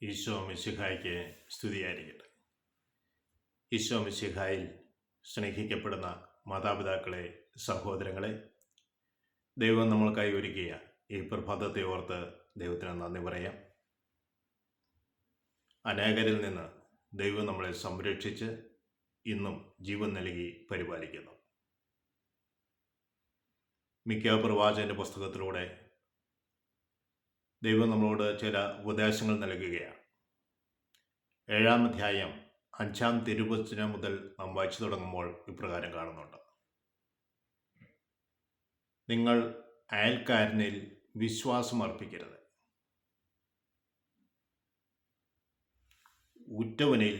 ഈശോ മിശിഹായ്ക്ക് സ്തുതിയായിരിക്കട്ടെ. ഈശോ മിശിഹായിൽ സ്നേഹിക്കപ്പെടുന്ന മാതാപിതാക്കളെ, സഹോദരങ്ങളെ, ദൈവം നമ്മൾക്കായി ഒരുക്കിയ ഈ പ്രഭാതത്തെ ഓർത്ത് ദൈവത്തിന് നന്ദി പറയാം. അനേകരിൽ നിന്ന് ദൈവം നമ്മളെ സംരക്ഷിച്ച് ഇന്നും ജീവൻ നൽകി പരിപാലിക്കുന്നു. മിക്ക പ്രവാചകന്റെ പുസ്തകത്തിലൂടെ ദൈവം നമ്മളോട് ചില ഉപദേശങ്ങൾ നൽകുകയാണ്. 7-ാം അധ്യായം 5-ാം തിരുവചനം മുതൽ നാം വായിച്ചു തുടങ്ങുമ്പോൾ ഇപ്രകാരം കാണുന്നുണ്ട്: നിങ്ങൾ അയൽക്കാരനിൽ വിശ്വാസം അർപ്പിക്കരുത്, ഉറ്റവനിൽ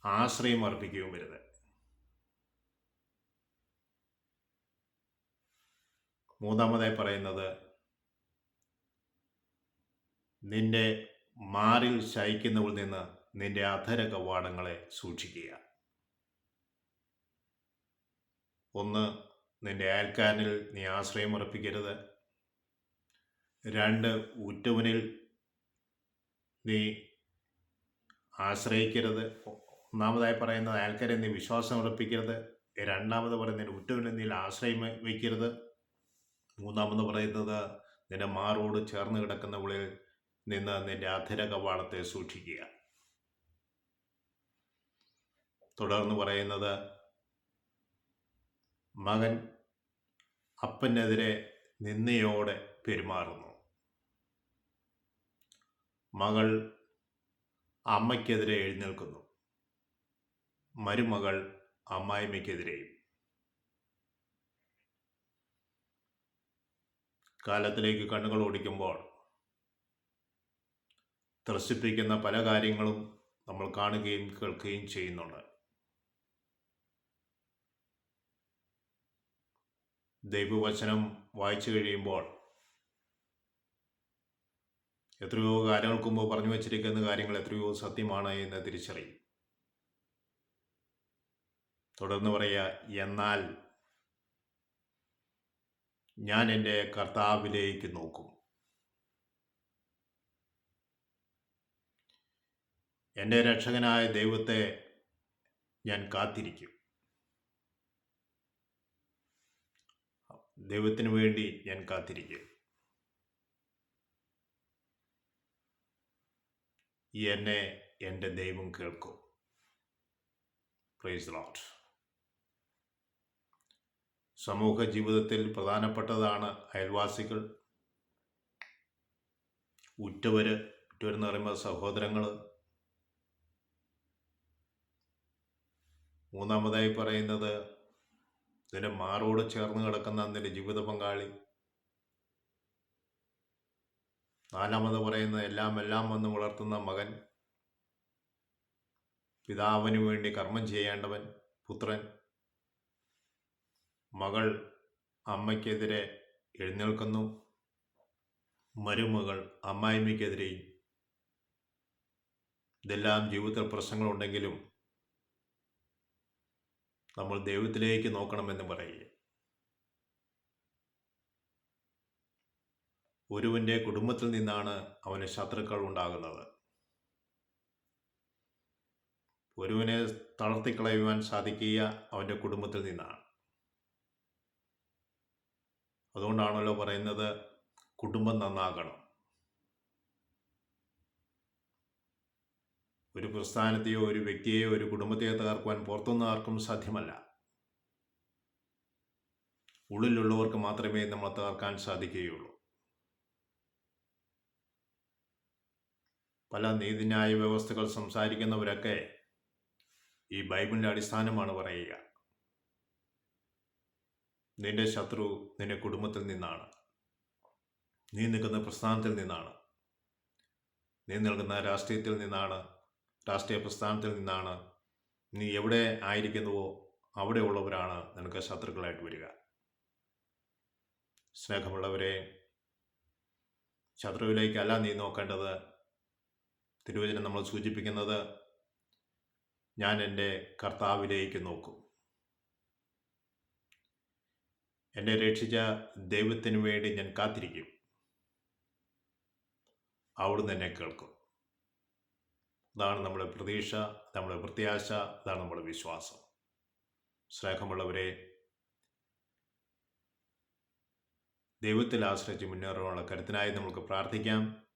ആശ്രയം അർപ്പിക്കുകയും വരുത്. മൂന്നാമതായി പറയുന്നത്, നിന്റെ മാറിൽ ശയിക്കുന്നവരിൽ നിന്ന് നിന്റെ അധര കവാടങ്ങളെ സൂക്ഷിക്കുക. ഒന്ന്, നിന്റെ അയൽക്കാരനിൽ നീ ആശ്രയം അർപ്പിക്കരുത്. 2, ഉറ്റവനിൽ നീ ആശ്രയിക്കരുത്. ഒന്നാമതായി പറയുന്നത് അയൽക്കാരെ നീ വിശ്വാസം അർപ്പിക്കരുത്. രണ്ടാമത് പറയുന്നതിന് ഉറ്റവനിൽ നീ ആശ്രയം വയ്ക്കരുത്. മൂന്നാമത് പറയുന്നത് നിന്റെ മാറോട് ചേർന്ന് കിടക്കുന്നവളിൽ നിന്ന് നിന്റെ അധര കവാടത്തെ സൂക്ഷിക്കുക. തുടർന്ന് പറയുന്നത്, മകൻ അപ്പനെതിരെ നിന്ദയോടെ പെരുമാറുന്നു, മകൾ അമ്മയ്ക്കെതിരെ എഴുന്നേൽക്കുന്നു, മരുമകൾ അമ്മായിമ്മയ്ക്കെതിരെയും. കാലത്തിലേക്ക് കണ്ണുകൾ ഓടിക്കുമ്പോൾ ത്രസിപ്പിക്കുന്ന പല കാര്യങ്ങളും നമ്മൾ കാണുകയും കേൾക്കുകയും ചെയ്യുന്നുണ്ട്. ദൈവവചനം വായിച്ചു കഴിയുമ്പോൾ എത്രയോ കാലങ്ങൾക്ക് മുമ്പ് പറഞ്ഞു വച്ചിരിക്കുന്ന കാര്യങ്ങൾ എത്രയോ സത്യമാണ് എന്ന് തിരിച്ചറിയും. തുടർന്ന് പറയുക, എന്നാൽ ഞാൻ എൻ്റെ കർത്താവിലേക്ക് നോക്കും, എൻ്റെ രക്ഷകനായ ദൈവത്തെ ഞാൻ കാത്തിരിക്കും. ദൈവത്തിന് വേണ്ടി ഞാൻ കാത്തിരിക്കും. എന്നെ എൻ്റെ ദൈവം കേൾക്കും. Praise the Lord. സമൂഹ ജീവിതത്തിൽ പ്രധാനപ്പെട്ടതാണ് അയൽവാസികൾ, ഉറ്റവരെന്ന് പറയുമ്പോൾ സഹോദരങ്ങൾ. മൂന്നാമതായി പറയുന്നത് നിന്റെ മാറോട് ചേർന്ന് കിടക്കുന്ന നിന്റെ ജീവിത പങ്കാളി. നാലാമത് പറയുന്നത് എല്ലാം വന്ന് വളർത്തുന്ന മകൻ, പിതാവിന് വേണ്ടി കർമ്മം ചെയ്യേണ്ടവൻ പുത്രൻ. മകൾ അമ്മയ്ക്കെതിരെ എഴുന്നേൽക്കുന്നു, മരുമകൾ അമ്മായിമ്മയ്ക്കെതിരെയും. ഇതെല്ലാം ജീവിതത്തിൽ പ്രശ്നങ്ങളുണ്ടെങ്കിലും നമ്മൾ ദൈവത്തിലേക്ക് നോക്കണമെന്ന് പറയുക. ഒരുവന്റെ കുടുംബത്തിൽ നിന്നാണ് അവന് ശത്രുക്കൾ ഉണ്ടാകുന്നത്. ഒരുവനെ തളർത്തിക്കളയുവാൻ സാധിക്കുക അവൻ്റെ കുടുംബത്തിൽ നിന്നാണ്. അതുകൊണ്ടാണല്ലോ പറയുന്നത്, കുടുംബം നന്നാകണം. ഒരു പ്രസ്ഥാനത്തെയോ ഒരു വ്യക്തിയെയോ ഒരു കുടുംബത്തെയോ തകർക്കുവാൻ പുറത്തുനിന്ന് ആർക്കും സാധ്യമല്ല. ഉള്ളിലുള്ളവർക്ക് മാത്രമേ നമ്മൾ തകർക്കാൻ സാധിക്കുകയുള്ളൂ. പല നീതിന്യായ വ്യവസ്ഥകൾ സംസാരിക്കുന്നവരൊക്കെ ഈ ബൈബിളിൻ്റെ അടിസ്ഥാനമാണ് പറയുക. നിന്റെ ശത്രു നിന്റെ കുടുംബത്തിൽ നിന്നാണ്, നീ നിൽക്കുന്ന പ്രസ്ഥാനത്തിൽ നിന്നാണ്, നീ നിൽക്കുന്ന രാഷ്ട്രീയത്തിൽ നിന്നാണ്, രാഷ്ട്രീയ പ്രസ്ഥാനത്തിൽ നിന്നാണ്. നീ എവിടെ ആയിരിക്കുന്നുവോ അവിടെയുള്ളവരാണ് നിനക്ക് ശത്രുക്കളായിട്ട് വരിക. സ്നേഹമുള്ളവരെ, ശത്രുവിലേക്കല്ല നീ നോക്കേണ്ടത്. തിരുവചനം നമ്മൾ സൂചിപ്പിക്കുന്നത്, ഞാൻ എൻ്റെ കർത്താവിലേക്ക് നോക്കും. എന്നെ രക്ഷിച്ച ദൈവത്തിന് വേണ്ടി ഞാൻ കാത്തിരിക്കും. അവിടുന്ന് എന്നെ കേൾക്കും. അതാണ് നമ്മുടെ പ്രതീക്ഷ, നമ്മുടെ പ്രത്യാശ, അതാണ് നമ്മുടെ വിശ്വാസം. സ്നേഹമുള്ളവരെ, ദൈവത്തിൽ ആശ്രയിച്ച് മുന്നേറാനുള്ള കരുത്തിനായി നമുക്ക് പ്രാർത്ഥിക്കാം.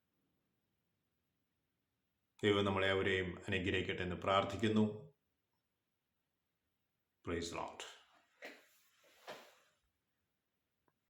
ദൈവം നമ്മളെ അവരെയും അനുഗ്രഹിക്കട്ടെ എന്ന് പ്രാർത്ഥിക്കുന്നു. Praise the Lord.